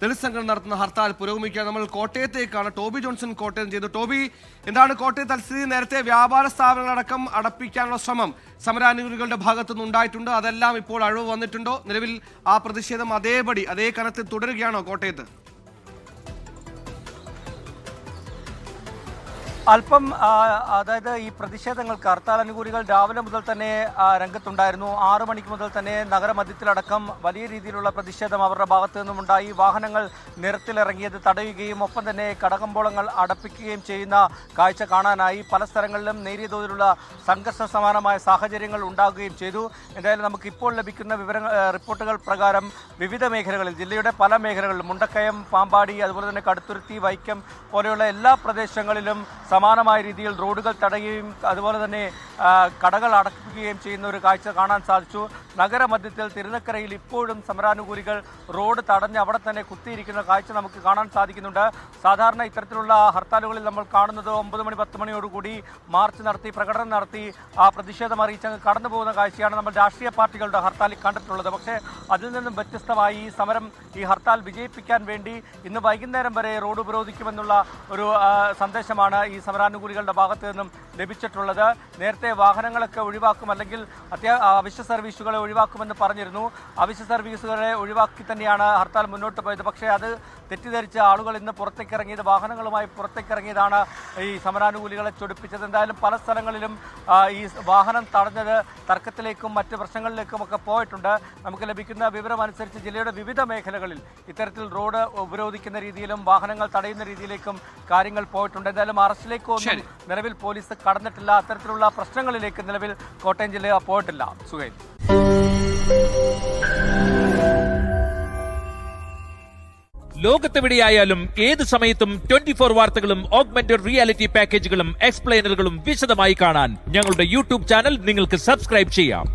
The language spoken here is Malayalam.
ദളിത് സംഘടന നടത്തുന്ന ഹർത്താൽ പുരോഗമിക്കാൻ നമ്മൾ കോട്ടയത്തേക്കാണ്. ടോബി ജോൺസൺ കോട്ടയം ചെയ്തു. ടോബി, എന്താണ് കോട്ടയത്ത് തൽസ്ഥിതി? നേരത്തെ വ്യാപാര സ്ഥാപനങ്ങളടക്കം അടപ്പിക്കാനുള്ള ശ്രമം സമരാനുകൂലികളുടെ ഭാഗത്തുനിന്ന് ഉണ്ടായിട്ടുണ്ട്. അതെല്ലാം ഇപ്പോൾ അഴിവ് വന്നിട്ടുണ്ടോ? നിലവിൽ ആ പ്രതിഷേധം അതേപടി അതേ കനത്തിൽ തുടരുകയാണോ കോട്ടയത്ത്? അല്പം അതായത് ഈ പ്രതിഷേധങ്ങൾക്ക് ഹർത്താൽ അനുകൂലികൾ രാവിലെ മുതൽ തന്നെ രംഗത്തുണ്ടായിരുന്നു. 6 മണിക്ക് മുതൽ തന്നെ നഗരമധ്യത്തിലടക്കം വലിയ രീതിയിലുള്ള പ്രതിഷേധം അവരുടെ ഭാഗത്തു നിന്നുമുണ്ടായി. വാഹനങ്ങൾ നിരത്തിലിറങ്ങിയത് തടയുകയും ഒപ്പം തന്നെ കടകമ്പോളങ്ങൾ അടപ്പിക്കുകയും ചെയ്യുന്ന കാഴ്ച കാണാനായി. പല സ്ഥലങ്ങളിലും നേരിയ തോതിലുള്ള സംഘർഷ സമാനമായ സാഹചര്യങ്ങൾ ഉണ്ടാകുകയും ചെയ്തു. എന്തായാലും നമുക്ക് ഇപ്പോൾ ലഭിക്കുന്ന റിപ്പോർട്ടുകൾ പ്രകാരം വിവിധ മേഖലകളിൽ, ജില്ലയുടെ പല മേഖലകളിലും, മുണ്ടക്കയം, പാമ്പാടി, അതുപോലെ തന്നെ കടുത്തുരുത്തി, വൈക്കം പോലെയുള്ള എല്ലാ പ്രദേശങ്ങളിലും സമാനമായ രീതിയിൽ റോഡുകൾ തടയുകയും അതുപോലെ തന്നെ കടകൾ അടക്കുകയും ചെയ്യുന്ന ഒരു കാഴ്ച കാണാൻ സാധിച്ചു. നഗരമധ്യത്തിൽ തിരുനക്കരയിൽ ഇപ്പോഴും സമരാനുകൂലികൾ റോഡ് തടഞ്ഞ് അവിടെ തന്നെ കുത്തിയിരിക്കുന്ന കാഴ്ച നമുക്ക് കാണാൻ സാധിക്കുന്നുണ്ട്. സാധാരണ ഇത്തരത്തിലുള്ള ഹർത്താലുകളിൽ നമ്മൾ കാണുന്നത് 9 മണി 10 മണിയോടുകൂടി മാർച്ച് നടത്തി, പ്രകടനം നടത്തി പ്രതിഷേധം അറിയിച്ച് അങ്ങ് കടന്നു പോകുന്ന കാഴ്ചയാണ് നമ്മൾ രാഷ്ട്രീയ പാർട്ടികളുടെ ഹർത്താലിൽ കണ്ടിട്ടുള്ളത്. പക്ഷേ അതിൽ നിന്നും വ്യത്യസ്തമായി ഈ സമരം, ഈ ഹർത്താൽ വിജയിപ്പിക്കാൻ വേണ്ടി ഇന്ന് വൈകുന്നേരം വരെ റോഡ് ഉപരോധിക്കുമെന്നുള്ള ഒരു സന്ദേശമാണ് ഈ സമരാനുകൂലികളുടെ ഭാഗത്ത് നിന്നും ലഭിച്ചിട്ടുള്ളത്. നേരത്തെ വാഹനങ്ങളൊക്കെ ഒഴിവാക്കും, അല്ലെങ്കിൽ അവശ്യ സർവീസുകളെ ഒഴിവാക്കുമെന്ന് പറഞ്ഞിരുന്നു. അവശ്യ സർവീസുകളെ ഒഴിവാക്കി തന്നെയാണ് ഹർത്താൽ മുന്നോട്ട് പോയത്. പക്ഷേ അത് തെറ്റിദ്ധരിച്ച ആളുകൾ ഇന്ന് പുറത്തേക്കിറങ്ങിയത്, വാഹനങ്ങളുമായി പുറത്തേക്കിറങ്ങിയതാണ് ഈ സമരാനുകൂലികളെ ചൊടിപ്പിച്ചത്. എന്തായാലും പല സ്ഥലങ്ങളിലും ഈ വാഹനം തടഞ്ഞത് തർക്കത്തിലേക്കും മറ്റ് പ്രശ്നങ്ങളിലേക്കും ഒക്കെ പോയിട്ടുണ്ട്. നമുക്ക് ലഭിക്കുന്ന വിവരം അനുസരിച്ച് ജില്ലയുടെ വിവിധ മേഖലകളിൽ ഇത്തരത്തിൽ റോഡ് ഉപരോധിക്കുന്ന രീതിയിലും വാഹനങ്ങൾ തടയുന്ന രീതിയിലേക്കും കാര്യങ്ങൾ പോയിട്ടുണ്ട്. എന്തായാലും അറസ്റ്റിലേക്കൊന്നും നിലവിൽ പോലീസ് കടന്നിട്ടില്ല. അത്തരത്തിലുള്ള പ്രശ്നങ്ങളിലേക്ക് നിലവിൽ കോട്ടയം ജില്ല പോയിട്ടില്ല. സുഹൈൽ, ലോകത്തെവിടെയായാലും ഏത് സമയത്തും 24 വാർത്തകളും ഓഗ്മെന്റഡ് റിയാലിറ്റി പാക്കേജുകളും എക്സ്പ്ലെയിനറുകളും വിശദമായി കാണാൻ ഞങ്ങളുടെ യൂട്യൂബ് ചാനൽ നിങ്ങൾക്ക് സബ്സ്ക്രൈബ് ചെയ്യാം.